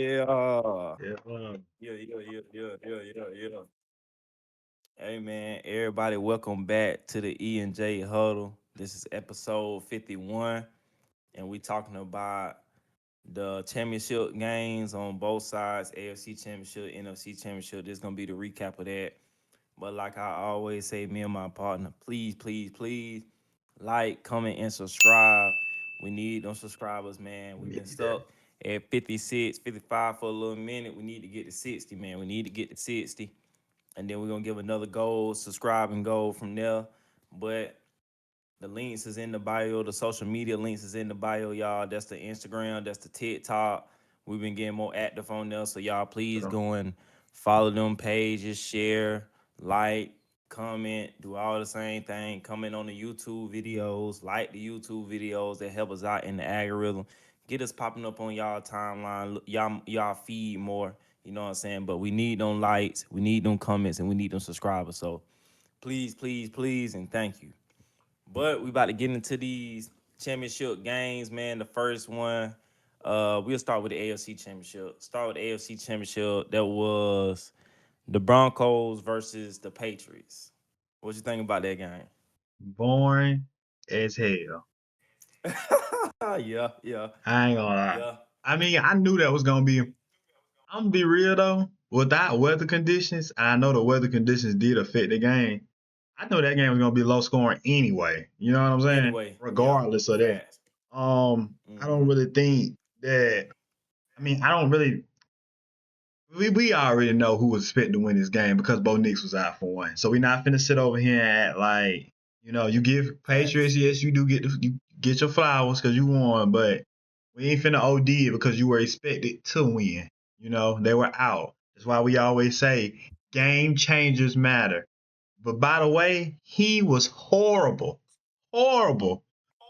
Yeah. Yeah. Yeah. Hey man, everybody, welcome back to the E and J Huddle. This is episode 51, and we talking about the championship games on both sides, AFC Championship, NFC Championship. This is gonna be the recap of that. But like I always say, me and my partner, please, like, comment, and subscribe. We need those subscribers, man. We've been Need that. stuck at 56, 55 for a little minute. We need to get to 60, man. We need to get to 60. And then we're gonna give another goal, subscribe and go from there. But the links is in the bio. The social media links is in the bio, y'all. That's the Instagram. That's the TikTok. We've been getting more active on there. So y'all please So, go and follow them pages, share, like, comment, do all the same thing. Comment on the YouTube videos, like the YouTube videos that help us out in the algorithm. Get us popping up on y'all timeline, y'all feed more. You know what I'm saying? But we need them likes, we need them comments, and we need them subscribers. So please, and thank you. But we about to get into these championship games, man. The first one, we'll start with the AFC Championship. Start with the AFC Championship. That was the Broncos versus the Patriots. What you think about that game? boring as hell. Yeah. I ain't gonna lie. Yeah. I mean, I knew that was gonna be. I'm gonna be real though. Without weather conditions, I know the weather conditions did affect the game. I know that game was gonna be low scoring anyway. You know what I'm saying? Anyway, yeah. Regardless of that. Facts. I don't Mm-hmm. really think that. I mean, I don't really. We already know who was expected to win this game because Bo Nix was out for one. So we're not finna sit over here and act like, you give Patriots, Facts. yes, you do you get your flowers because you won, but we ain't finna OD it because you were expected to win. They were out. That's why we always say game changers matter. But by the way, he was horrible. Horrible.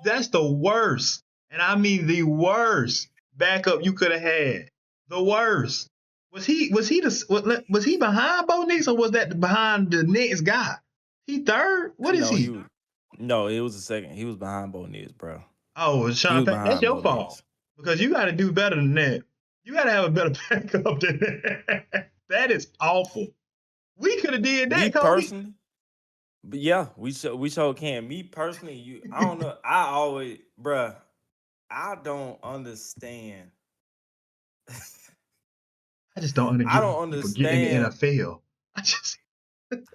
That's the worst. And I mean the worst backup you could have had. The worst. Was he behind Bo Nix or was that behind the next guy? He third? What is No, he? no, it was the second. He was behind Bo Nix, bro. Oh, He Sean was Payton. That's behind your Bo fault. Nix. Because you gotta do better than that. You gotta have a better backup than that. That is awful. We could have did Me that, Kobe. personally, but yeah, we sure can. Me personally, I don't know. I always, bruh, I don't understand. I just don't I get don't people getting in the understand. NFL. I just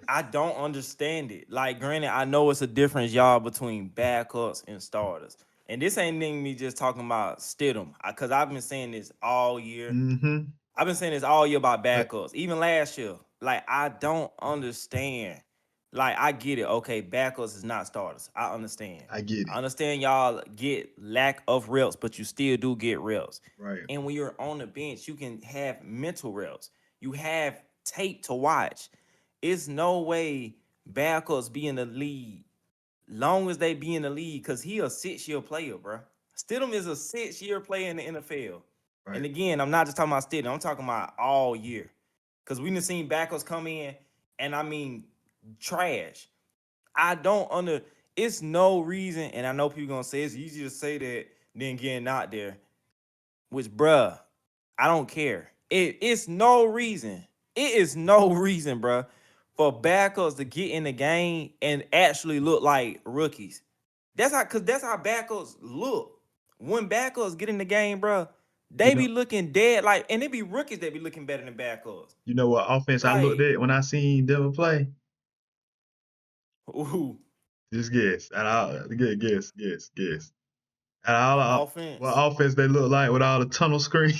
I don't understand it. Like, granted, I know it's a difference, y'all, between backups and starters. And this ain't even me just talking about Stidham, because I've been saying this all year. mm-hmm. I've been saying this all year about But backups, even last year. Like, I don't understand. Like, I get it. Okay, backups is not starters. I understand. I get I it. understand y'all get lack of reps, but you still do get reps. Right. And when you're on the bench, you can have mental reps. You have tape to watch. It's no way backups be in the league long as they be in the league, because he a 6-year player, bro. Stidham is a 6-year player in the NFL. And Right. again, I'm not just talking about Stidham. I'm talking about all year. Because we done seen backups come in, and I mean, trash. I don't under. It's no reason, and I know people gonna say it's easier to say that than getting out there. Which, bruh, I don't care. It's no reason. It is no reason, bruh, for backups to get in the game and actually look like rookies. That's how backups look. When backups get in the game, bruh, You they know, be looking dead like, and it be rookies that be looking better than backups. you know what offense I looked Like, at when I seen Denver play? ooh, Just guess. And I guess. And all what offense. offense they look like with all the tunnel screen.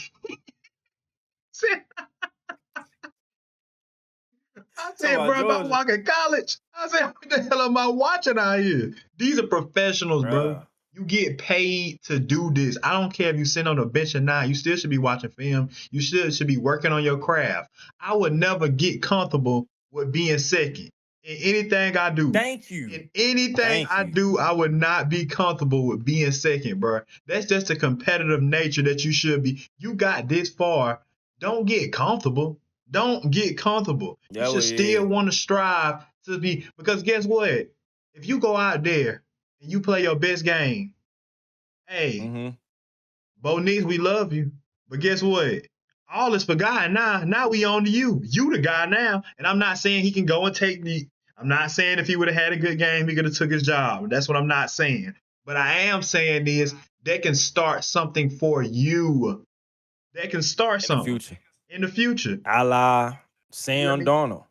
I Talking said, about bro, if I'm Georgia, walking college, I said, what the hell am I watching out here? These are professionals, bro. bruh. You get paid to do this. I don't care if you sit on the bench or not. You still should be watching film. You should be working on your craft. I would never get comfortable with being second in anything I do. Thank you. In anything Thank I you. do, I would not be comfortable with being second, bro. That's just a competitive nature that you should be. You got this far. Don't get comfortable. Don't get comfortable. You That should what it still is. want to strive to be, because guess what? If you go out there and you play your best game, hey, Mm-hmm. Bo Nix, we love you. But guess what? all is forgotten now. Now we on to you. You the guy now. And I'm not saying he can go and take the. I'm not saying if he would have had a good game, he could have took his job. That's what I'm not saying. But I am saying is they can start something for you. They can start in the something future. in the future. A la You know what I Sam mean? Darnold.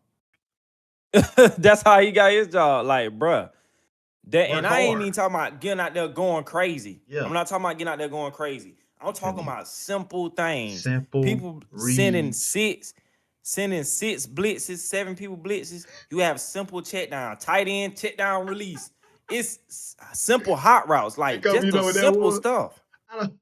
That's how he got his job. Like, bruh. That, Work and I ain't hard. even talking about getting out there going crazy. I'm Yeah. not talking about getting out there going crazy. I'm I'm telling talking you. about simple things. Simple People reads. sending six blitzes, 7 people blitzes. You have simple check down, tight end, check down, release. It's simple hot routes, Hey, like Kobe, just you the know what that simple was? stuff. I don't,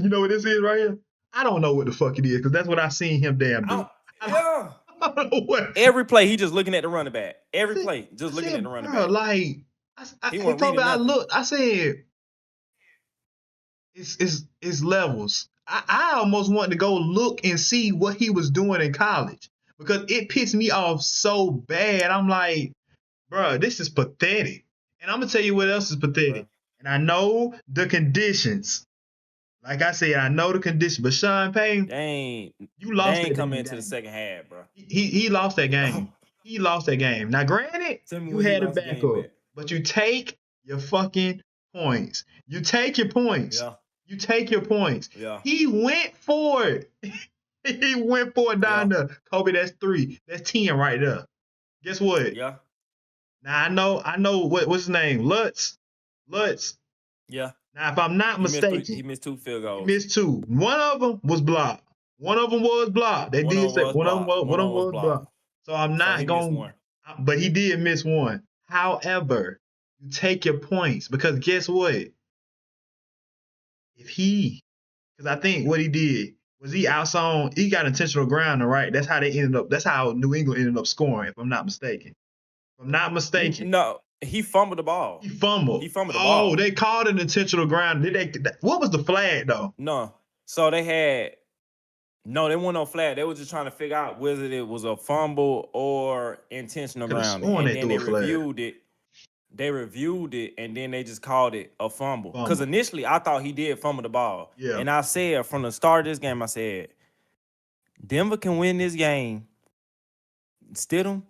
you know what this is right here? I don't know what the fuck it is because that's what I seen him damn do. I don't, Yeah. I don't know what. Every play, he just looking at the running back. I Every said, play, I just looking at said, the running bro, back. like, He hey, wasn't Kobe, reading I nothing. looked, I said, it's levels. I almost wanted to go look and see what he was doing in college because it pissed me off so bad. I'm like, bro, this is pathetic. And I'm gonna tell you what else is pathetic. Bro. And I know the conditions. Like I said, I know the conditions. But Sean Payne, They ain't you they lost ain't that coming damn into the game. second half, bro. He lost that Oh, game. He lost that game. Now, granted, tell me you where he had a lost the game backup, at. but you take your fucking points. You take your points. Yeah, You take your points. yeah, He went for it. He went for it down yeah, there. Kobe, that's 3. That's 10 right there. Guess what? yeah, Now I know what's his name? Lutz. Lutz. yeah. Now, if I'm not He missed three. mistaken, He missed 2 field he goals. missed 2. One of them was blocked. One of them was blocked. They One did of them say was blocked. one One of of them them was was blocked. blocked. So I'm So not he missed going, one. but he did miss one. However, you take your points because guess what? If he, because I think what he did was he outsong, he got intentional grounding, right? That's how they ended up. That's how New England ended up scoring, if I'm not mistaken. If I'm not mistaken, No, he fumbled the he ball. He fumbled. fumbled the Oh, ball. they called an intentional ground. Did they? What was the flag though? No. So they had no. They weren't no flag. They were just trying to figure out whether it was a fumble or I intentional could have grounding, sworn and they then threw a they flag. reviewed it. They reviewed it, and then they just called it a fumble. Because Fumble. initially, I thought he did fumble the ball, Yeah. and I said from the start of this game, I said Denver can win this game. Stidham,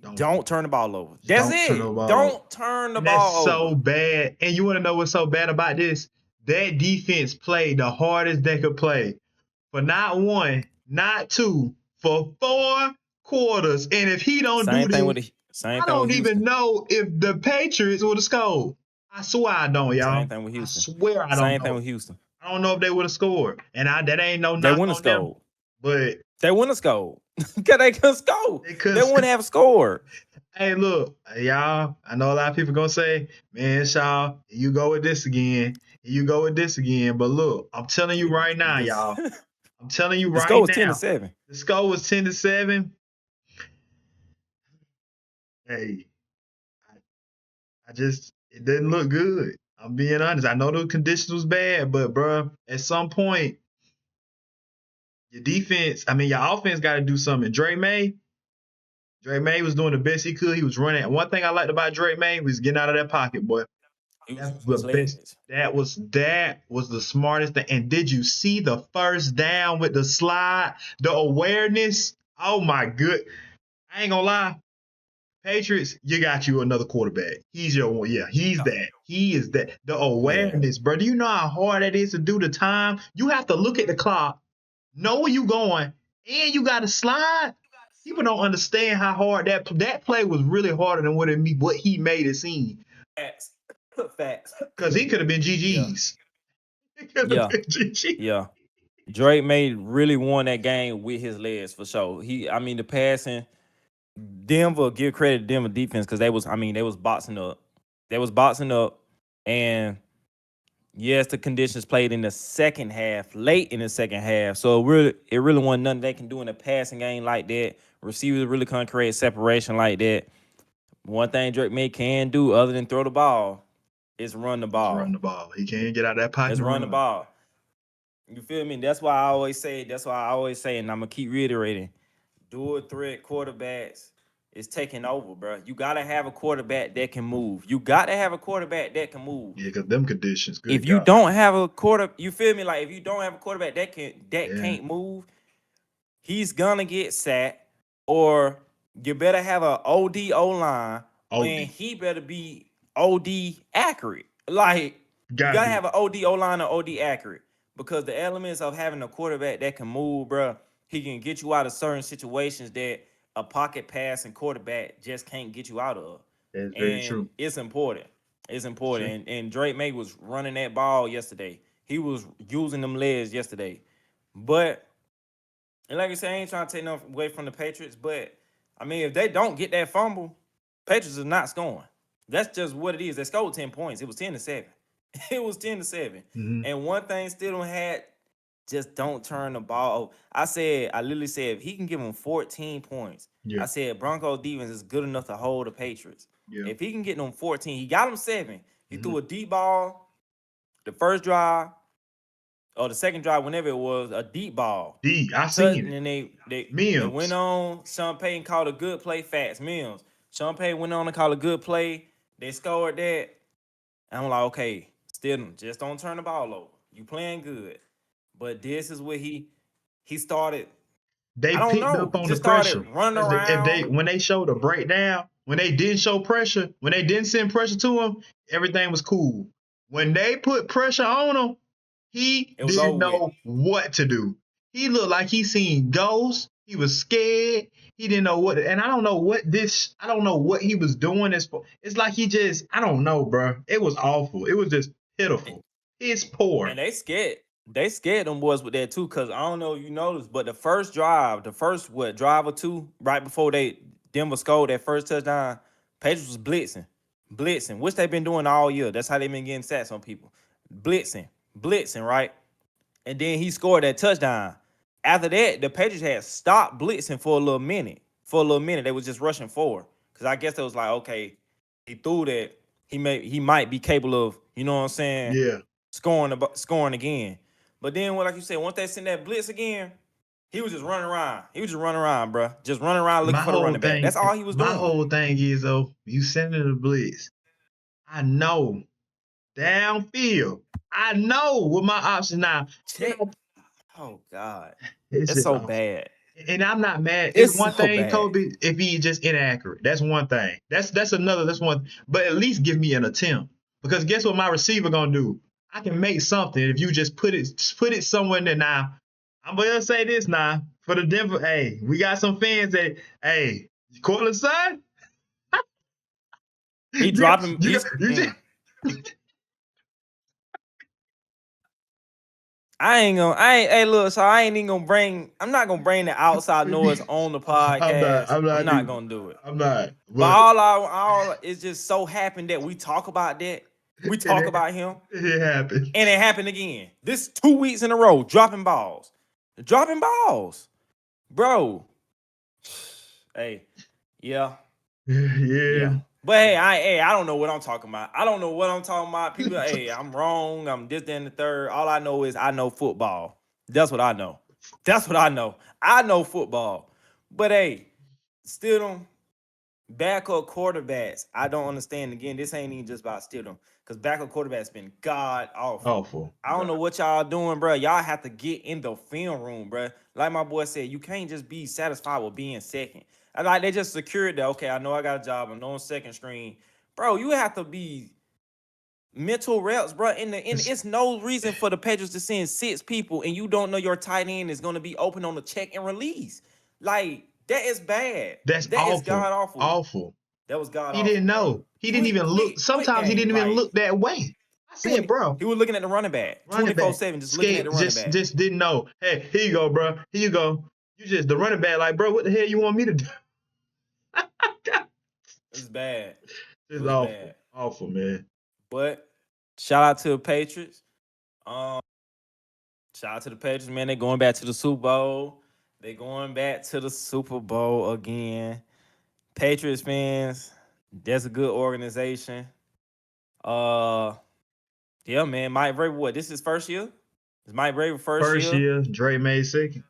Don't don't turn the ball over. just That's don't turn the it. ball over. Don't turn the And that's ball so over. bad. And you want to know what's so bad about this? That defense played the hardest they could play for not one, not two, for 4 quarters. And if he don't do this, Same I thing with don't even Houston. know if the Patriots would have scored. I swear I don't, Same y'all. thing with I Houston. swear I don't Same thing know. with Houston. I don't know if they would have scored. And that ain't no They knock wouldn't have on them. scored. But They wouldn't have scored. Cause they couldn't score. they They couldn't wouldn't score. have scored. Hey, look, y'all. I know a lot of people gonna say, "Man, Shaw, you go with this again. You go with this again." But look, I'm telling you right now, This y'all. I'm telling you the score right was ten to now. seven. The score was 10-7. Hey, I just it didn't look good. I'm being honest. I know the conditions was bad, but bro, at some point, your defense, I mean, your offense got to do something. Drake May was doing the best he could. He was running. One thing I liked about Drake May was getting out of that pocket, boy. He was That's using the his best. legs. That was the smartest thing. And did you see the first down with the slide, the awareness? Oh my good. I ain't gonna lie. Patriots, you got you another quarterback. He's your one. Yeah, he's that. He is that. The Yeah. awareness, bro. Do you know how hard that is to do the time? You have to look at the clock, know where you going, and you got to slide. People don't understand how hard that play was really harder than what he made it seem. Facts. Facts. Because he could have been Yeah. GG's. He could have Yeah. been GG. Yeah. Drake May really won that game with his legs for sure. I mean, the passing, Denver, give credit to Denver defense because they was boxing up. They was boxing up, and yes, the conditions played in the second half, late in the second half. So it really wasn't nothing they can do in a passing game like that. Receivers really couldn't create separation like that. One thing Drake May can do other than throw the ball is run the Just run ball. the ball. He can't get out of that pocket Is and run the run. ball. You feel me? That's why I always say, and I'm gonna keep reiterating, dual threat quarterbacks is taking over, bro. You gotta have a quarterback that can move. You gotta have a quarterback that can move. Yeah, because them conditions, good If you God. don't have a quarter, you feel me? Like if you don't have a quarterback that Yeah. can't move, he's gonna get sacked, or you better have a OD line, and OD. he better be OD accurate. Like you Gotta gotta be. have an OD line or OD accurate because the elements of having a quarterback that can move, bro, he can get you out of certain situations that a pocket pass and quarterback just can't get you out of, That's very and true. it's important. It's That's important. true. And Drake May was running that ball yesterday. He was using them legs yesterday, but and like I said, I ain't trying to take nothing away from the Patriots, but I mean, if they don't get that fumble, Patriots is not scoring. That's just what it is. They scored 10 points. It was 10-7. It was 10-7. Hmm. And one thing still don't had, just don't turn the ball over. I literally said, if he can give them 14 points, Yeah. I said Broncos defense is good enough to hold the Patriots. Yeah. If he can get them 14, he got them 7. He Hmm. threw a deep ball the first drive or the second drive, whenever it was, a deep ball. D. I Touch, seen and it. then they went Mims. on. Sean Payton called a good play. Fats Mills. Sean Payton went on to call a good play. They scored that. And I'm like, okay, still just don't turn the ball over. You playing good, but this is what he started. They I don't picked know. up He on the just started pressure. running Because if they around. when they showed a breakdown, when they didn't show pressure, when they didn't send pressure to him, everything was cool. When they put pressure on him, he It was didn't over with. know what to do. He looked like he seen ghosts. He was scared. He didn't know what, and I don't know what this. I don't know what he was doing. It's like he just. I don't know, bro. It was awful. It was just pitiful. It's poor. And they scared them boys with that too. Cause I don't know if you noticed, but the first drive, the first what drive or two, right before they Denver scored that first touchdown, Patriots was blitzing, which they've been doing all year. That's how they've been getting sacks on people, blitzing, right? And then he scored that touchdown. After that, the Patriots had stopped blitzing for a little minute. For a little minute, they was just rushing forward. Cause I guess it was like, okay, he threw that. He might be capable of, you know what I'm saying, Yeah. scoring again. But then, like you said, once they sent that blitz again, he was just running around. He was just running around, bro. Just running around looking My for the whole running back. thing. That's all he was My doing. whole thing is though, you sending the blitz. I know downfield. I know what my options now. And Check. Oh God, it's it's just so awful. bad. And I'm not mad. It's It's one so thing, bad. Kobe, if he just inaccurate. That's one thing. That's another. That's one. But at least give me an attempt. Because guess what my receiver gonna do? I can make something if you just put it somewhere in there now. I'm gonna say this now for the Denver. Hey, we got some fans that hey, Cortland son, He you got dropping. you got He's. you just I ain't gonna. I ain't. Hey, look. So I ain't even gonna bring. I'm not gonna bring the outside noise on the I'm not. podcast. I'm I'm not not either. gonna do it. I'm not. But But all it's just so happened that we talk about that. We it, talk about him, it happened. and it happened again. This 2 weeks in a row, dropping balls, bro. Hey, yeah, Yeah. yeah. But hey, I don't know what I'm talking about. I don't know what I'm talking about. People, hey, I'm wrong. I'm this, that, and the third. All I know is I know football. That's what I know. That's what I know. I know football. But hey, still don't. Backup quarterbacks, I don't understand. Again, this ain't even just about Stidham, because backup quarterbacks been god awful. Awful. I don't know God. what y'all doing, bro. Y'all have to get in the film room, bro. Like my boy said, you can't just be satisfied with being second. And like they just secured that. Okay, I know I got a job. I'm on second string, bro. You have to be mental reps, bro. It's, It's no reason for the Patriots to send 6 people and you don't know your tight end is gonna be open on the check and release. Like that is bad. that's That is awful. god awful. Awful. That was god He awful, didn't bro. know. He didn't even look. Quick Sometimes he game. didn't even Like look that way. I said, bro, he was looking at the running back running back, 24/7, just looking at skate, the running back. just didn't know. Hey, here you go, bro. Here you go. You just the running back, like, bro, what the hell you want me to do? It was bad. It It's was awful. bad. Awful, man. But shout out to the Patriots. Um, Shout out to the Patriots, man. They going back to the Super Bowl. They going back to the Super Bowl again. Patriots fans, that's a good organization. Uh, yeah, man. Mike Vrabel, what? This is first year? Is Mike Vrabel first First year? year, Dre made second.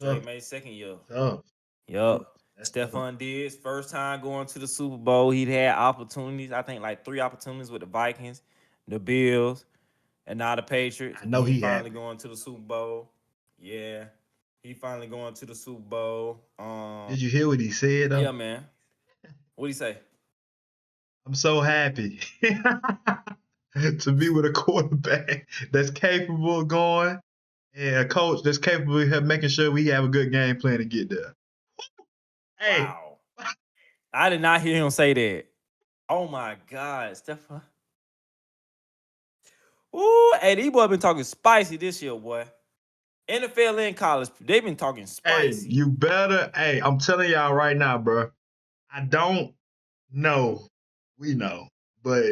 Drake Tough, made second year. tough. Yup. That's tough. Stephon Diggs, first time going to the Super Bowl. He'd had opportunities, I think like 3 opportunities with the Vikings, the Bills, and now the Patriots. I know He he finally happy. going to the Super Bowl. Yeah. He finally going to the Super Bowl. Did you hear what he said though? Yeah, man. What'd he say? I'm so happy to be with a quarterback that's capable of going and a coach that's capable of making sure we have a good game plan to get there. Hey, Wow. I did not hear him say that. Oh my God, Stephon. Ooh, hey, these boys been talking spicy this year, boy. NFL and college, they've been talking hey, spicy. you better. Hey, I'm telling y'all right now, bro. I don't know. We know, but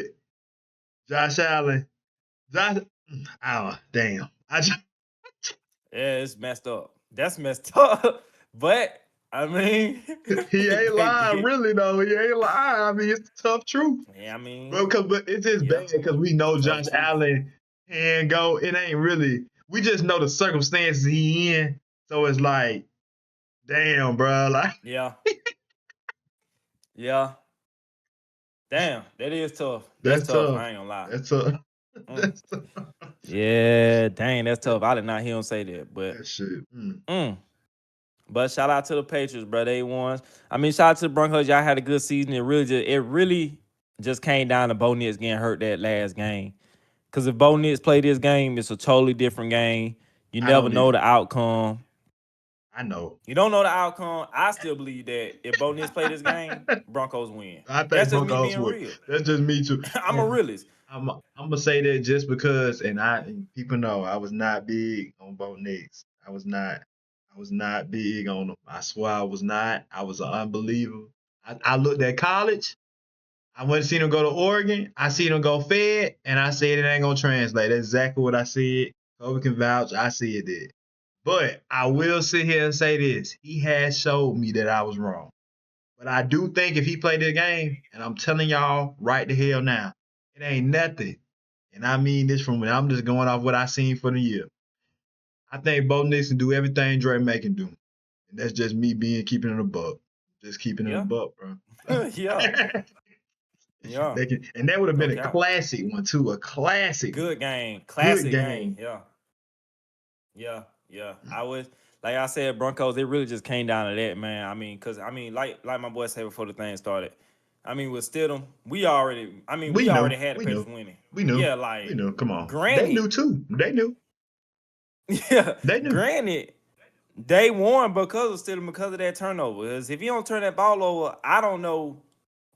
Josh Allen, Josh, oh damn, I just, Yeah, it's messed up. That's messed up. But I mean, he ain't they lying, did. really though. He ain't lying. I mean, it's the tough truth. Yeah, I But, mean, but it's just yeah, bad because we know tough Josh truth. Allen can go. It ain't really. We just know the circumstances he in. So it's like, damn, bro. Like Yeah, yeah. Damn, that is tough. That's that's tough. tough. I ain't gonna lie. That's tough. Mm. That's tough. Yeah, dang, that's tough. I did not hear him say that, but That shit. mm. But shout out to the Patriots, bro. They won. I mean, shout out to the Broncos. Y'all had a good season. It really just came down to Bo Nix getting hurt that last game. Because if Bo Nix play this game, it's a totally different game. You I never don't know either. the outcome. I know. You don't know the outcome. I still believe that if Bo Nix play this game, Broncos win. I That's think just me Broncos being would. real. That's just me too. I'm a And realist. I'm gonna say that just because, and people know I was not big on Bo Nix. I was not big on him. I swear I was not. I was an unbeliever. I looked at college. I went to see him go to Oregon. I seen him go Fed, and I said it ain't gonna translate. That's exactly what I said. Kobe can vouch. I see it did. But I will sit here and say this: he has showed me that I was wrong. But I do think if he played the game, and I'm telling y'all right the hell now, it ain't nothing. And I mean this from when I'm just going off what I seen for the year. I think Bo Nix can do everything Dre May can do. And that's just me being keeping it a buck. Just keeping it a Yeah. buck, bro. Yeah. Yeah. They can, and that would have No been a cap. classic one too, a classic one, Good game. good Classic game. game. Yeah. Yeah. Yeah. I was like I said, Broncos, it really just came down to that, man. I mean, cause I mean, like my boy said before the thing started. I mean, with Stidham, we We knew, already had the we Patriots knew, winning. we knew, Yeah, we like knew. Come on, they granted, knew too. They knew, yeah, they knew. granted, they won because of Stidham, because of that turnover. Because if you don't turn that ball over, I don't know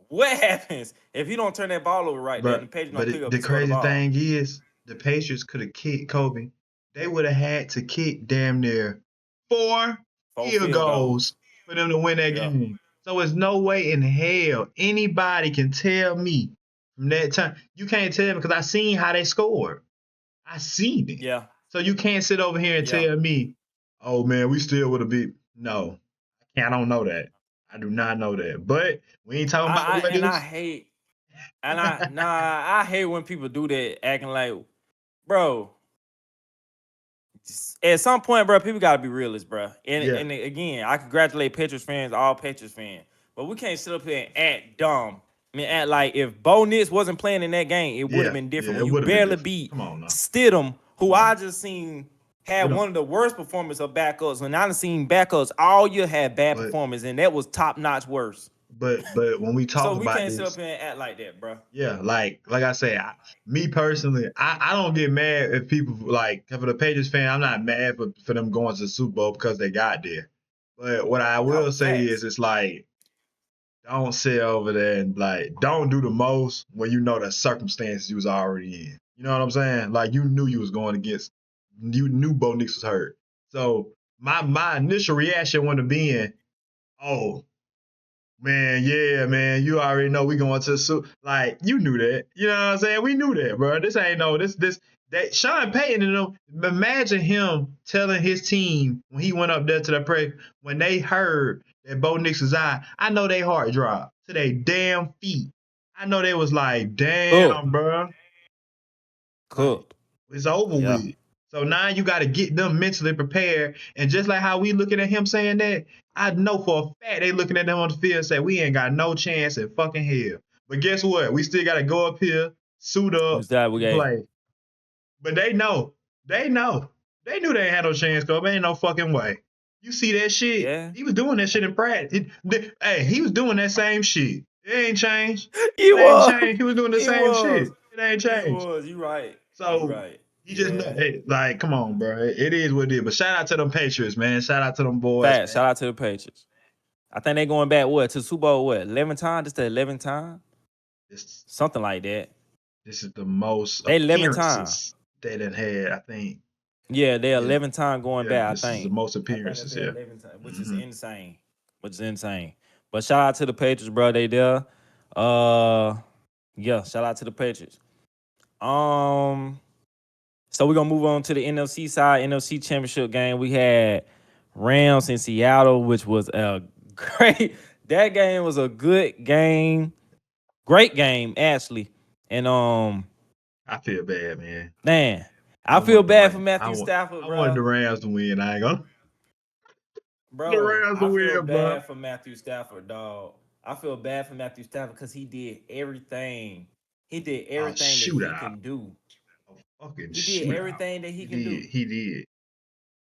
what happens if you don't turn that ball over right there and the But Patriots don't pick up the and score the crazy ball. thing is, the Patriots could have kicked Kobe. They would have had to kick damn near 4 Four field field goals goals. for them to win that Yeah. game. So there's no way in hell anybody can tell me from that time. You can't tell me because I seen how they scored. I seen it. Yeah. So you can't sit over here and Yeah. tell me, oh man, we still would have beat. No, I don't know that. I do not know that. But we ain't talking about I what and I ifs. hate and I nah I hate when people do that acting like, bro, at some point, bro, people gotta be realists, bro. Yeah, And again, I congratulate Patriots fans, all Patriots fans, but we can't sit up here and act dumb. I mean, act like if Bo Nix wasn't playing in that game, it would have been yeah, different. When it you would have been barely different. beat Come on now. Stidham, who Come on. I just seen We had don't. one of the worst performances of backups. When I done seen backups all year had bad But performance, and that was top notch worse. but when we So talk we about can't sit up this, here and act like that, bro. yeah, like I say, me personally, I don't get mad if people like for the Patriots fan. I'm not mad for them going to the Super Bowl because they got there. But what I No, will say is, facts. it's like don't sit over there and like don't do the most when you know the circumstances you was already in. You know what I'm saying? Like you knew you was going against, you knew Bo Nix was hurt. So my initial reaction would have been, oh man, yeah, man, you already know we going to the Super. Like you knew that. You know what I'm saying? We knew that, bro. This ain't no this that Sean Payton and them. Imagine him telling his team when he went up there to the press when they heard that Bo Nix is out. I know they heart dropped to their damn feet. I know they was like, Cook. damn, bro. Like Cooked. it's over Yeah. with. So now you got to get them mentally prepared. And just like how we looking at him saying that, I know for a fact they looking at them on the field and say we ain't got no chance in fucking hell. But guess what? We still got to go up here, suit Who's up, that we and gave? play. But they know. They know. They knew they ain't had no chance, cause ain't no fucking way. You see that shit? Yeah. He was doing that shit in practice. Hey, he was doing that same shit. It ain't changed. He It ain't was. changed. He was doing the He same was. shit. It ain't He changed. was. You right. You So right. he just Yeah. like, come on, bro. It is what it is. But shout out to them Patriots, man. Shout out to them boys, Fast. man. Shout out to the Patriots. I think they going back what to Super Bowl what 11 times? This the 11th time, This something like that. this is the most They 11 time. appearances they done had. I think. Yeah, they Yeah, 11 time going yeah. back. I This is the think. most I think that's appearances their here. 11 time, which is Hmm. insane. Which is insane. But shout out to the Patriots, bro. They there. Uh, yeah. Shout out to the Patriots. Um. So we're gonna move on to the NFC side, NFC Championship game. We had Rams in Seattle, which was a great. That game was a good game, great game actually. And I feel bad, man. man, I I feel wanted the bad for Rams. Matthew Stafford, I wanted the bro. Rams to win. I ain't gonna the Bro, Rams to I feel win, bro. bad for Matthew Stafford, dog. I feel bad for Matthew Stafford because he did everything. He did A everything that he shootout. can do. A fucking He did shootout. everything that he He can did. do. He did.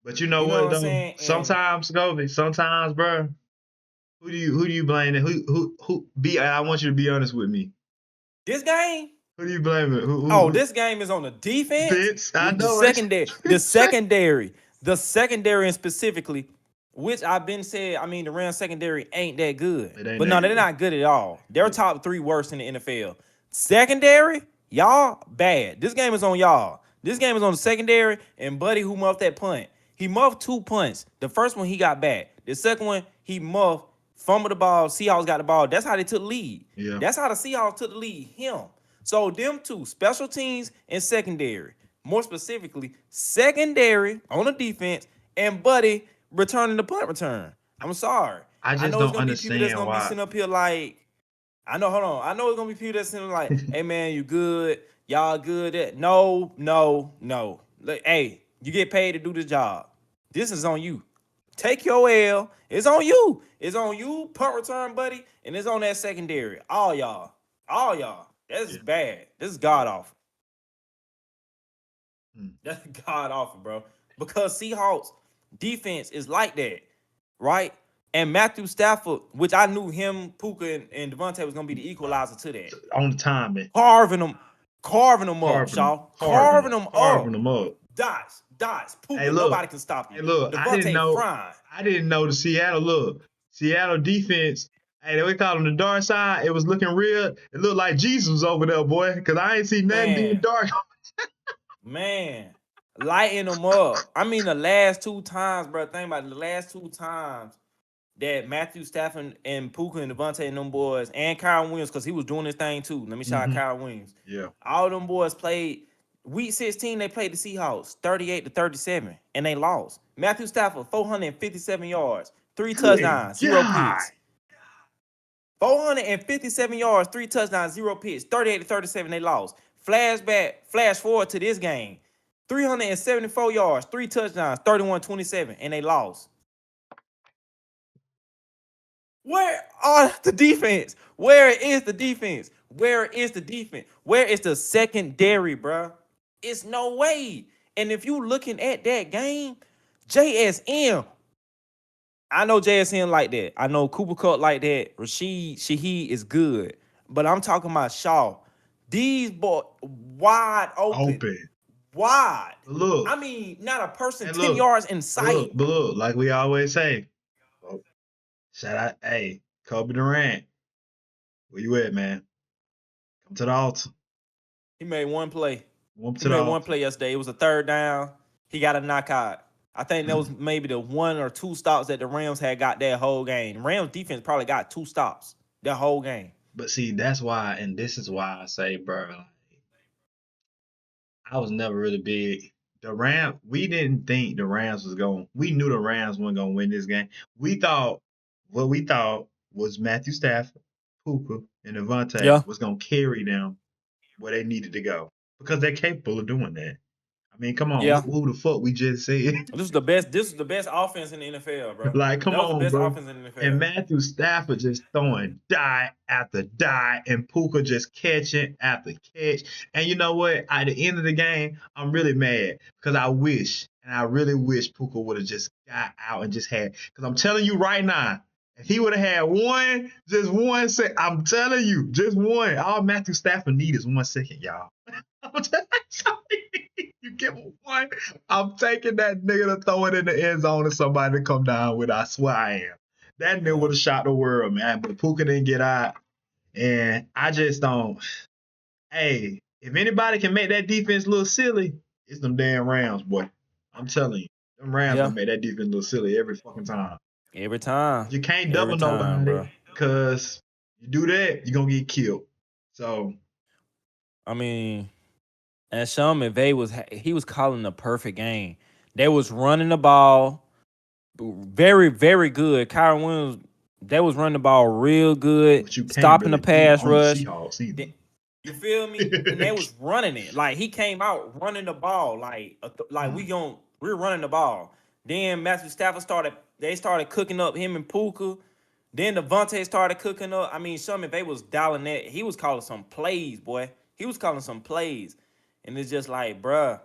But you know You know what what I'm though? saying? And Sometimes, Kobe. Sometimes, bro. Who do you blame? Who be? I want you to be honest with me. this game, Who do you blame? It? oh, Who this game is on the defense, Vince? I the know it. secondary, the secondary, the secondary, and specifically, which I've been said. I mean, the Rams secondary ain't that good, It ain't but that no, they're good. not good at all. They're Yeah. top three worst in the NFL. Secondary, y'all bad. This game is on y'all. This game is on the secondary and Buddy who muffed that punt. He muffed two punts. The first one he got back. The second one he muffed, fumbled the ball. Seahawks got the ball. That's how they took the lead. Yeah. That's how the Seahawks took the lead. Him. So them two, special teams and secondary. More specifically, secondary on the defense and Buddy returning the punt return. I'm sorry. I I just know it's don't gonna be people that's understand gonna be why. sitting up here like, I know, hold on. I know it's gonna be people that's sitting like, hey man, you good? Y'all good at no, no, no. Like, hey, you get paid to do this job. This is on you. Take your L. It's on you. It's on you, punt return, buddy, and it's on that secondary. All y'all. All y'all. That's Yeah. bad. This is Yeah. god awful. Hmm. That's god awful, bro. Because Seahawks defense is like that, right? And Matthew Stafford, which I knew him, Puka, and Devontae was gonna be the equalizer to that. On the timing, Carving them, carving them up, carving them, Shaw. carving Carving them, them carving up. them up. Dots, dots, Hey, Puka. look. Nobody can stop you. Hey, look. I didn't Devontae know. frying. I didn't know the Seattle look. Seattle defense. Hey, we call them the dark side. It was looking real. It looked like Jesus was over there, boy. Because I ain't see nothing being Man, dark. man. Lighting them up. I mean, the last two times, bro. Think about it, the last two times that Matthew Stafford and Puka and Devontae and them boys and Kyle Williams, because he was doing his thing too. Let me shout out Hmm. Kyle Williams. Yeah. All them boys played week 16, they played the Seahawks 38-37, and they lost. Matthew Stafford, 457 yards, three Good touchdowns, zero God. picks. 457 yards, three touchdowns, zero picks, 38-37, they lost. Flash forward to this game. 374 yards, three touchdowns, 31-27, and they lost. Where are the defense? Where is the defense? Where is the defense? Where is the secondary, bro? It's no way. And if you looking at that game, JSN, I know JSN like that. I know Cooper Cup like that. Rashid Shaheed is good. But I'm talking about Shaw. These boys wide open. Open. Wide. But look. I mean, not a person And 10 look. yards in sight. But look. Like we always say. Oh, shout out. Hey, Kobe Durant. Where you at, man? Come to the altar. He made one play. Come He to the made one altar. play yesterday. It was a third down. He got a knockout. I think that was maybe the one or two stops that the Rams had got that whole game. Rams defense probably got two stops that whole game. But see, that's why, and this is why I say, bro, I was never really big. The Rams, we didn't think the Rams was going. We knew the Rams weren't going to win this game. We thought what we thought was Matthew Stafford, Puka, and Devontae Yeah. was going to carry them where they needed to go because they're capable of doing that. I I mean, come on, Yeah. who the fuck we just said? This is the best. This is the best offense in the NFL, bro. Like, come That was the on, best bro. offense in the And NFL. Matthew Stafford just throwing die after die, and Puka just catching after catch. And you know what? At the end of the game, I'm really mad because I really wish Puka would have just got out and just had. Because I'm telling you right now, if he would have had just 1 second, I'm telling you, just one. All Matthew Stafford need is 1 second, y'all. I'm telling you, give him one. I'm taking that nigga to throw it in the end zone and somebody to come down with. I swear I am. That nigga Yeah. would have shot the world, man. But Puka didn't get out. And I just don't. Hey, if anybody can make that defense look silly, it's them damn Rams, boy. I'm telling you. Them Rams Yeah. gonna make that defense look silly every fucking time. Every time. You can't Every double time, nobody bro. because you do that, you're gonna get killed. So I mean, and Sean McVay he was calling the perfect game. They was running the ball very, very good. Kyron Williams, they was running the ball real good, but you can't stopping the really do pass on the rush. Seahawks either. Then- You feel me? And they was running it. Like he came out running the ball. Like we're running the ball. Then Matthew Stafford started cooking up him and Puka. Then Devontae started cooking up. I mean, Sean McVay was dialing that. He was calling some plays, boy. He was calling some plays. And it's just like, bruh.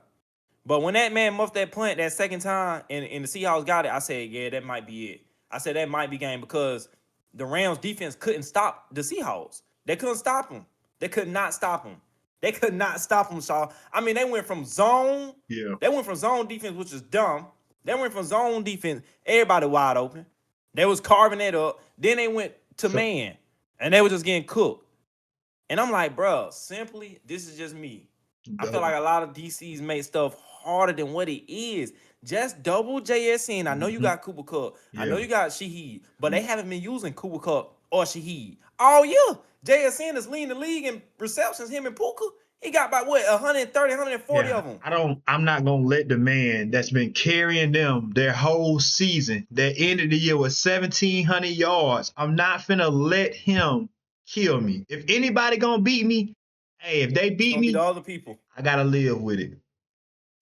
But when that man muffed that punt that second time and the Seahawks got it, I said, yeah, that might be it. I said that might be game because the Rams defense couldn't stop the Seahawks. They couldn't stop them. They could not stop them. They could not stop them, Shaw. I mean, they went from zone. Yeah. They went from zone defense, which is dumb. They went from zone defense, everybody wide open. They was carving it up. Then they went to So man, and they were just getting cooked. And I'm like, bro, simply, this is just me. I feel the like a lot of DCs make stuff harder than what it is. Just double JSN. I know you mhm, got Cooper Cup. I know yeah. you got Shaheed, but they haven't been using Cooper Cup or Shaheed all year. JSN is leading the league in receptions, him and Puka. He got about what, 130, 140 Yeah, of them. I'm not gonna let the man that's been carrying them their whole season, that ended the year with 1,700 yards. I'm not finna let him kill me. If anybody gonna beat me, hey, if they It's beat gonna be the me, other people. I gotta live with it.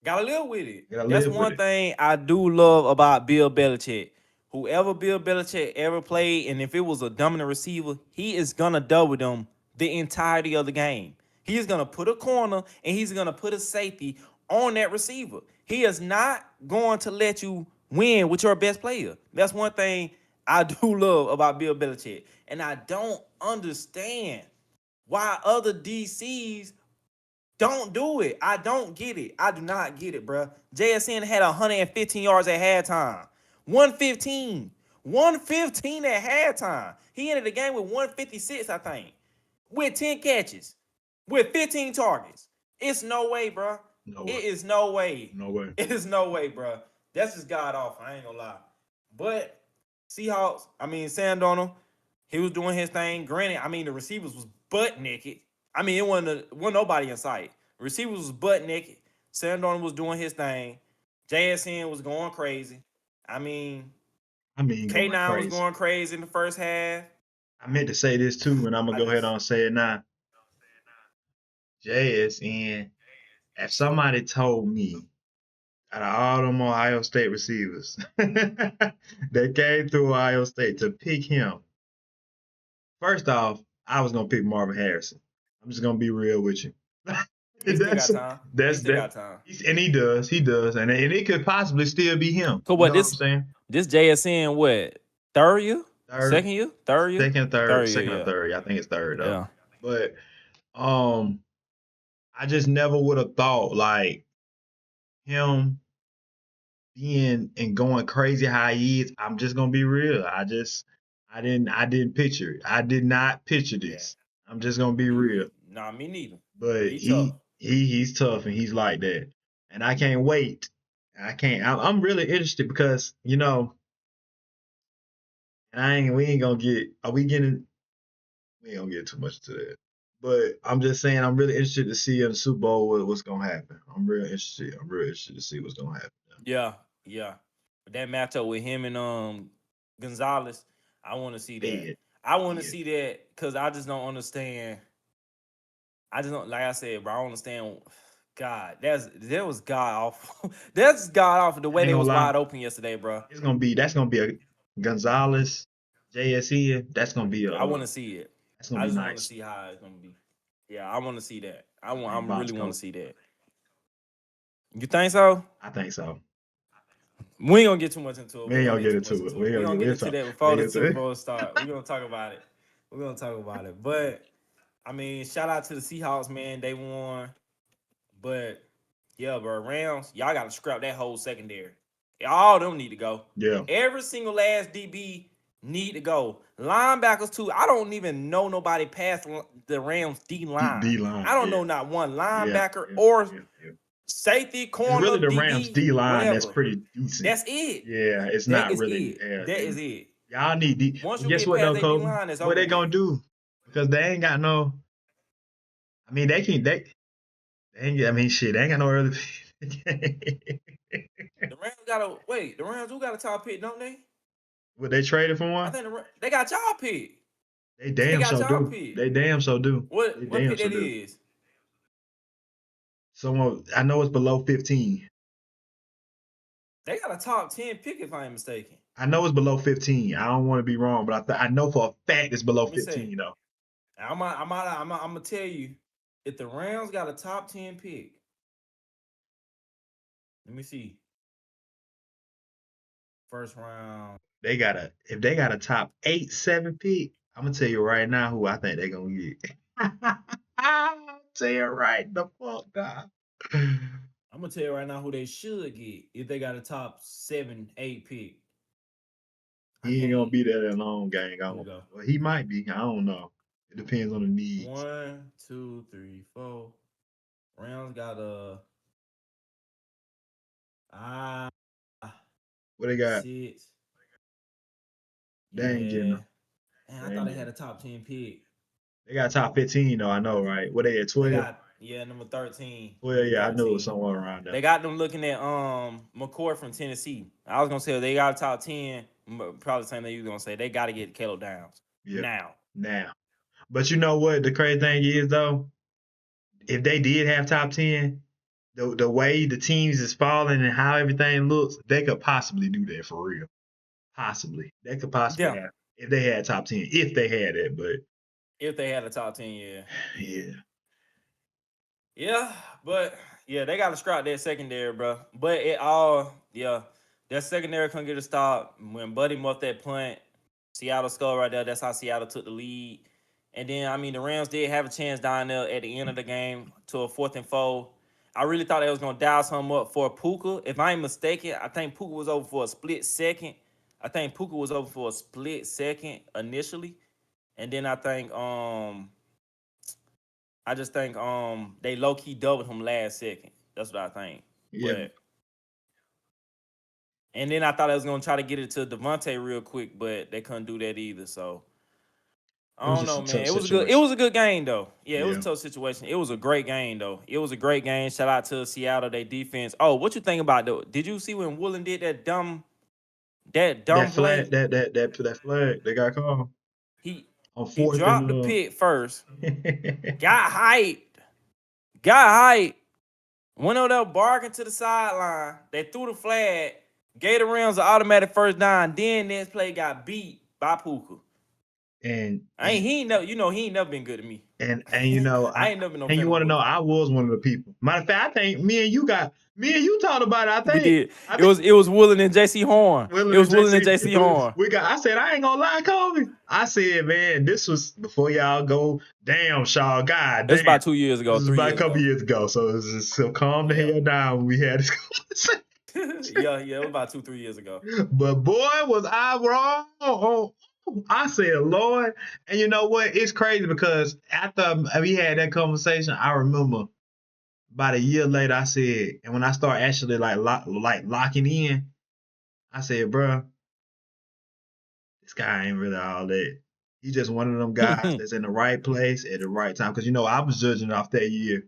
Gotta live with it. I gotta That's live with one it. thing I do love about Bill Belichick. Whoever Bill Belichick ever played, and if it was a dominant receiver, he is gonna double them the entirety of the game. He is gonna put a corner and he's gonna put a safety on that receiver. He is not going to let you win with your best player. That's one thing I do love about Bill Belichick. And I don't understand why other DCs don't do it. I don't get it. I do not get it, bro. JSN had 115 yards at halftime. 115. 115 at halftime. He ended the game with 156, I think. With 10 catches. With 15 targets. It's no way, bro. No way. It is no way. No way. It is no way, bro. That's just God off. I ain't gonna lie. But Seahawks, I mean, Sam Darnold, he was doing his thing. Granted, I mean, the receivers was butt naked. I mean, wasn't nobody in sight. Receivers was butt naked. Sam Darnold was doing his thing. JSN was going crazy. I mean, I mean, going K9 was crazy. going crazy in the first half. I meant to say this too, and I'm gonna I go ahead just and say it now. JSN, if somebody told me out of all them Ohio State receivers that came through Ohio State to pick him, first off, I was gonna pick Marvin Harrison. I'm just gonna be real with you. he still got that's time. He that's still that. got time. And he does, and it could possibly still be him. So You what know what I'm this saying? this JSN what? Third year? Third, Second year? Third year? Third year, second or yeah. third. I think it's third though. Yeah. But um, I just never would have thought like him being and going crazy how he is. I'm just gonna be real. I didn't picture it. I did not picture Yeah. this. I'm just gonna be real. Nah, me neither. But He tough. he's tough and he's like that. And I can't wait. I can't. I'm really interested because and we ain't gonna get. Are we getting? We ain't gonna get too much to that. But I'm just saying, I'm really interested to see in the Super Bowl what's gonna happen. I'm real interested. I'm real interested to see what's gonna happen. Yeah, yeah. But that matchup with him and Gonzalez, I want to see that. Dead, I want to dead. see that because I just don't understand. I just don't like I said, bro. I don't understand. God, that was god awful. That's god awful the I way ain't they gonna was lie. wide open yesterday, bro. That's gonna be a Gonzalez, JSN. I want to see it. That's gonna I be just want to nice. see how it's gonna be. Yeah, I want to see that. I I think Box really want to Coat. see that. You think so? I think so. We ain't gonna get too much into it. We We ain't ain't gonna gonna get get too much into it. into it. We gonna get We'll into talk. that before We'll the get to Super it. Bowl start. We gonna talk about it. We gonna talk about it. But I mean, shout out to the Seahawks, man. They won. But yeah, bro, Rams, y'all gotta scrap that whole secondary. All them need to go. Yeah. Every single last DB need to go. Linebackers too. I don't even know nobody past the Rams D line. D line. I don't Yeah. know not one Yeah. linebacker Yeah. or Yeah. Yeah. safety, It's corner, really the Rams DB, D line that's whatever. pretty decent. That's it. Yeah, it's That not is really. it. Yeah, That is it. y'all need D. Once But you guess get what past though, that D Kobe? line, it's What over they with. gonna do? Because they ain't got no. I mean, they can. They ain't. I mean, shit. They ain't got no early. The Rams gotta wait. The Rams who got a top pick, don't they? What they traded for I one? think they got y'all pick. They They damn got so y'all do. pick. They damn so do. They What damn pick so that do. is? Someone I know it's below 15. They got a top 10 pick if I ain't mistaken. I know it's below 15. I don't want to be wrong, but I know for a fact it's below Let me say. 15 though. I'm gonna tell you, if the Rams got a top 10 pick, let me see. First round. If they got a top 8, 7 pick, I'm gonna tell you right now who I think they're gonna get. I'll tell you right the fuck now. I'm gonna tell you right now who they should get if they got a top 7, 8 pick. I He ain't gonna can't. be there that long, gang. Here we go. Well, he might be. I don't know. It depends on the needs. 1, 2, 3, 4. Rams got a ah What they got? 6. They ain't getting Yeah. them. Man, I They thought ain't they getting had a them. top 10 pick. They got top 15 though. I know, right? What they at They 12? got number 13. Well, Number yeah, I knew it was 13. somewhere around there. They got them looking at McCoy from Tennessee. I was gonna say they got a top 10, but probably the same thing you was gonna say. They gotta get Caleb Downs Yep. now. Now, but you know what? The crazy thing is though, if they did have top 10, the way the teams is falling and how everything looks, they could possibly do that for real. Possibly, they could possibly Yeah. have if they had top 10. If they had it, but If they had a top 10, yeah. yeah, Yeah, but yeah, they gotta scrap that secondary, bro. But it all, yeah, that secondary couldn't get a stop when Buddy muffed that punt. Seattle scored right there. That's how Seattle took the lead. And then I mean the Rams did have a chance down there at the end of the game to a 4th and 4. I really thought they was gonna dial something up for Puka. If I ain't mistaken, I think Puka was over for a split second. I think Puka was over for a split second initially. And then I just think they low key doubled him last second. That's what I think. yeah. But and then I thought I was gonna try to get it to Devontae real quick, but they couldn't do that either. So I It was don't just know, a man. tough It situation. was a good game though. Yeah, it was a Yeah, tough situation. It was a great game though. It was a great game. Shout out to Seattle, they defense. Oh, what you think about though? Did you see when Woolen did that dumb that flag, play? that flag they got called He on he fourth dropped the and pick first, got hyped, got hyped. Went over there barking to the sideline. They threw the flag. Gave the Rams an automatic first down. Then next play got beat by Puka. and I ain't he ain't never he ain't never been good to me. and you know I ain't never been no and you fan of want to know Woolen. I was one of the people. Matter of fact, I think me and you talked about it. We did. I It think was Woolen and JC Horn. It Willie and was Woolen and JC JC Horn. we got. I said I ain't gonna lie, Kobe. I said, man, this was before y'all go. Damn, Shaw, God It was damn. about 2 years This ago, was three about a years couple ago. years ago, so it was just, so calm the Yeah. hell down when we had this conversation. Yeah, it was about 2, 3 years ago. But boy, was I wrong. I said, Lord. And you know what? It's crazy because after we had that conversation, I remember about a year later, I said, and when I start actually locking in, I said, bro, this guy ain't really all that. He's just one of them guys that's in the right place at the right time. Because I was judging off that year.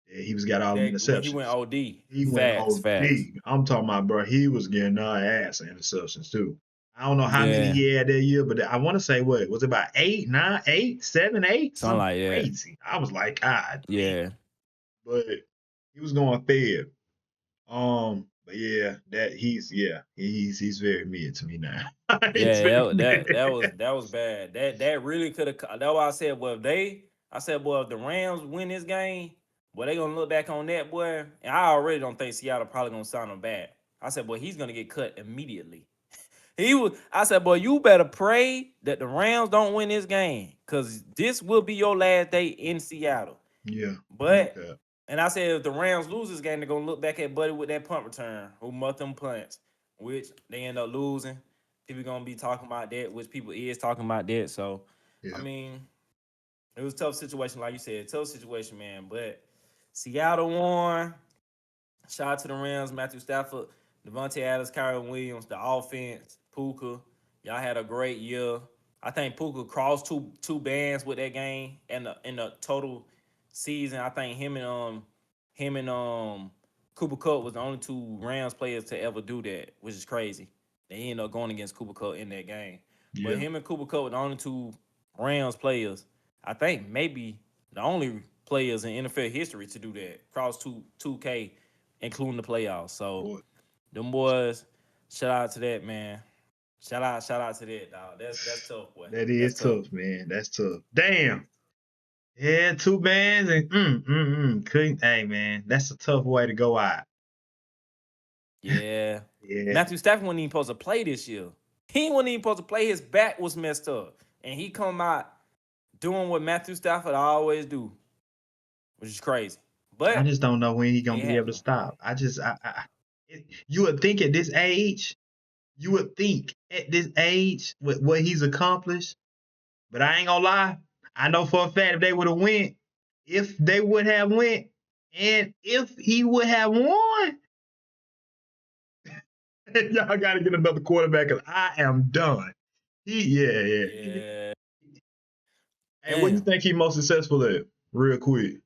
Yeah, he was got all them That when he went interceptions. OD. He went Facts. OD. I'm talking about, bro. He was getting our ass interceptions too. I don't know how many Yeah. he had that year, but I want to say what was it about 8, 9, 8, 7, 8, Something something like that. crazy. I was like, God damn. Yeah. But He was going fed. But yeah, he's very mid to me now. He's very Yeah, mid. that was bad. That really could have. That's why I said, well, if they, I said, well, if the Rams win this game, well, they gonna look back on that boy, and I already don't think Seattle probably gonna sign him back. I said, boy, he's gonna get cut immediately. He was. I said, boy, you better pray that the Rams don't win this game, cause this will be your last day in Seattle. Yeah, no But cap. and I said if the Rams lose this game, they're gonna look back at Buddy with that punt return, who muffed them punts, which they end up losing. People gonna be talking about that, which people is talking about that. So, I Yeah, mean, it was a tough situation, like you said, tough situation, man. But Seattle won. Shout out to the Rams, Matthew Stafford, Devontae Adams, Kyron Williams, the offense, Puka. Y'all had a great year. I think Puka crossed two bands with that game and in the total season. I think him and Cooper Cup was the only two Rams players to ever do that, which is crazy. They ended up going against Cooper Cup in that game. But yeah. him and Cooper Cup were the only two Rams players. I think maybe the only players in NFL history to do that. Cross two K including the playoffs. So Boy, them boys, shout out to that, man. Shout out to that, dog. That's tough, boy. that That's is tough. tough, man. That's tough. Damn. Yeah, two bands and couldn't. Hey, man, that's a tough way to go out. Yeah. Yeah, Matthew Stafford wasn't even supposed to play this year. He wasn't even supposed to play. His back was messed up. And he come out doing what Matthew Stafford always do, which is crazy. I But just don't know when he gonna it be able to happened. stop. You would think at this age, you would think at this age with what he's accomplished. But I ain't gonna lie. I know for a fact if they would have went, and if he would have won, y'all got to get another quarterback. Cause I am done. Yeah. Yeah. Hey, what you Damn. think he most successful at? Real quick.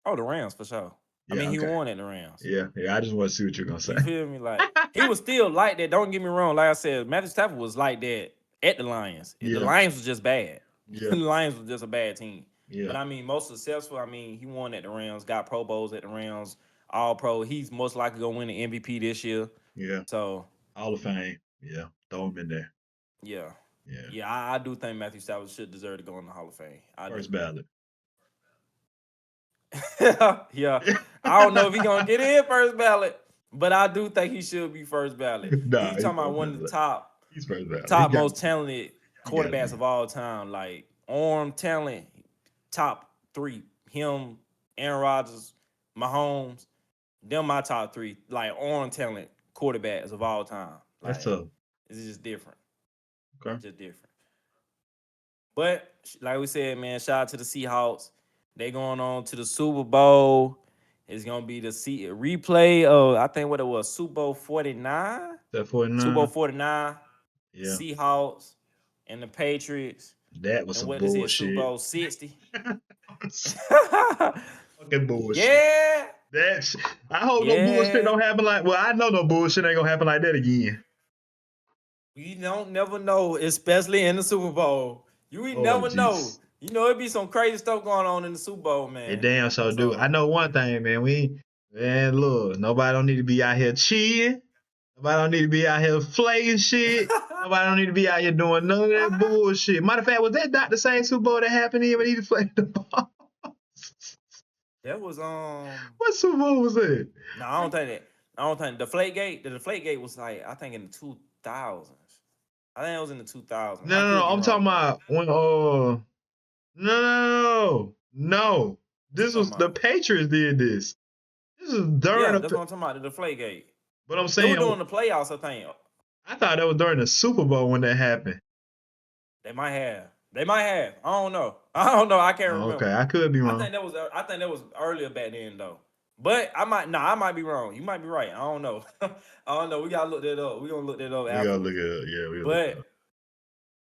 Oh, the Rams for sure. I Yeah. mean, he Okay. won at the Rams. Yeah. I just want to see what you're gonna say. You feel me? Like he was still like that. Don't get me wrong. Like I said, Matthew Stafford was like that at the Lions. The Yeah. Lions was just bad. the Yeah. Lions was just a bad team. But Yeah. I mean, most successful. I mean, he won at the Rams, got Pro Bowls at the Rams, All Pro. He's most likely gonna win the MVP this year. Yeah. So Hall of Fame. Yeah. Throw him in there. yeah, Yeah. yeah, I do think Matthew Stafford should deserve to go in the Hall of Fame. I do. First ballot. Yeah, I don't know if he gonna get in first ballot, but I do think he should be first ballot. Nah, He he's talking about first one of the ballot. He's first ballot. He top got. most talented He got to quarterbacks be. of all time. Like arm talent, top three. Him, Aaron Rodgers, Mahomes. Them my top three. Like arm talent quarterbacks of all time. That's Like tough. it's just different. Okay. Just different. But like we said, man, shout out to the Seahawks. They going on to the Super Bowl. It's gonna be the replay of I think what it was Super Bowl 49. That Super Bowl 49. 49. Yeah. Seahawks and the Patriots. That was And some what is it? Super bullshit. Bowl 60. Fucking bullshit. Yeah. That's. I hope no bullshit Yeah. don't happen like. Well, I know no bullshit ain't gonna happen like that again. We don't never know, especially in the Super Bowl. You we Oh never know. Jesus. You know, it be some crazy stuff going on in the Super Bowl, It man. damn so do. I So know one thing, man. Man, look, nobody don't need to be out here cheating. Nobody don't need to be out here flaking shit. Nobody don't need to be out here doing none of that bullshit. Matter of fact, was that not the same Super Bowl that happened here when he deflated the ball? that was What Super Bowl was that? no, I don't think that. I don't think the Deflate Gate was like I think in the 2000s. I think it was in the 2000s. I could No. be I'm talking wrong though. about when. No. What you This talking was the about? Patriots did this. This is during Yeah, the. that's what I'm talking about. The Deflate Gate. But I'm They were saying, doing the playoffs, I think. I thought that was during the Super Bowl when that happened. They might have. They might have. I don't know. I don't know. I can't Oh, okay, remember. I could be I wrong. think that was. I think that was earlier back then though. But I might. Nah, I might be wrong. You might be right. I don't know. I don't know. We gotta look that up. We gonna look that up We gotta look afterwards. it up. Yeah, we gotta look it But up.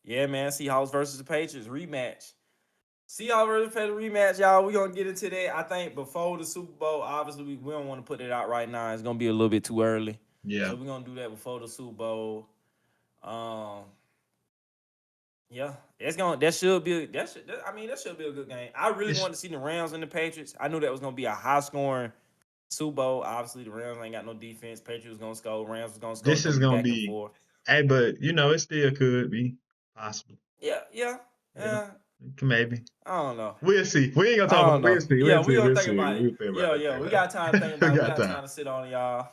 yeah, man. Seahawks versus the Patriots rematch. Seahawks versus Patriots rematch, y'all. We gonna get into that. I think before the Super Bowl. Obviously, we don't want to put it out right now. It's gonna be a little bit too early. Yeah, So we're gonna do that before the Super Bowl. Um, yeah, that's gonna that should be I mean that should be a good game. I really it's wanted to see the Rams and the Patriots. I knew that was gonna be a high scoring Super Bowl, obviously the Rams ain't got no defense. Patriots gonna score. Rams was gonna score. It's This gonna is be gonna back and be, forth. hey, but you know, it still could be possible. Yeah, yeah, Yeah, yeah. maybe. I don't know. We'll see. We ain't gonna I talk don't about. We'll know. see. Yeah, We'll we see. gonna We'll think see. about it. We'll think about Yeah, it. yeah. Think We about got time to think it. We about it. We got got time. time to sit on it, y'all.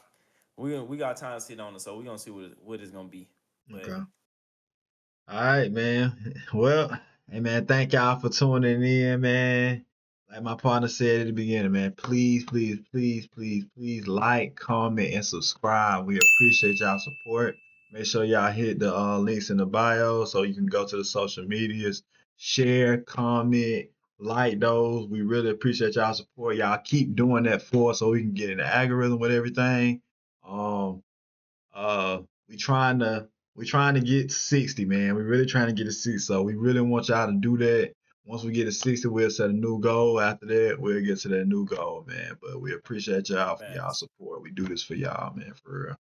We got time to sit on it, so we gonna see what it's gonna be. But Okay. All right, man. Well, hey, man, thank y'all for tuning in, man. Like my partner said at the beginning, man, please, please, please, please, please like, comment, and subscribe. We appreciate y'all support. Make sure y'all hit the links in the bio so you can go to the social medias, share, comment, like those. We really appreciate y'all support. Y'all keep doing that for us so we can get in the algorithm with everything. Um, uh, we trying to we trying to get to 60, man. We really trying to get to 60. So we really want y'all to do that. Once we get to 60, we'll set a new goal. After that, we'll get to that new goal, man. But we appreciate y'all for y'all facts. support. We do this for y'all, man, for real.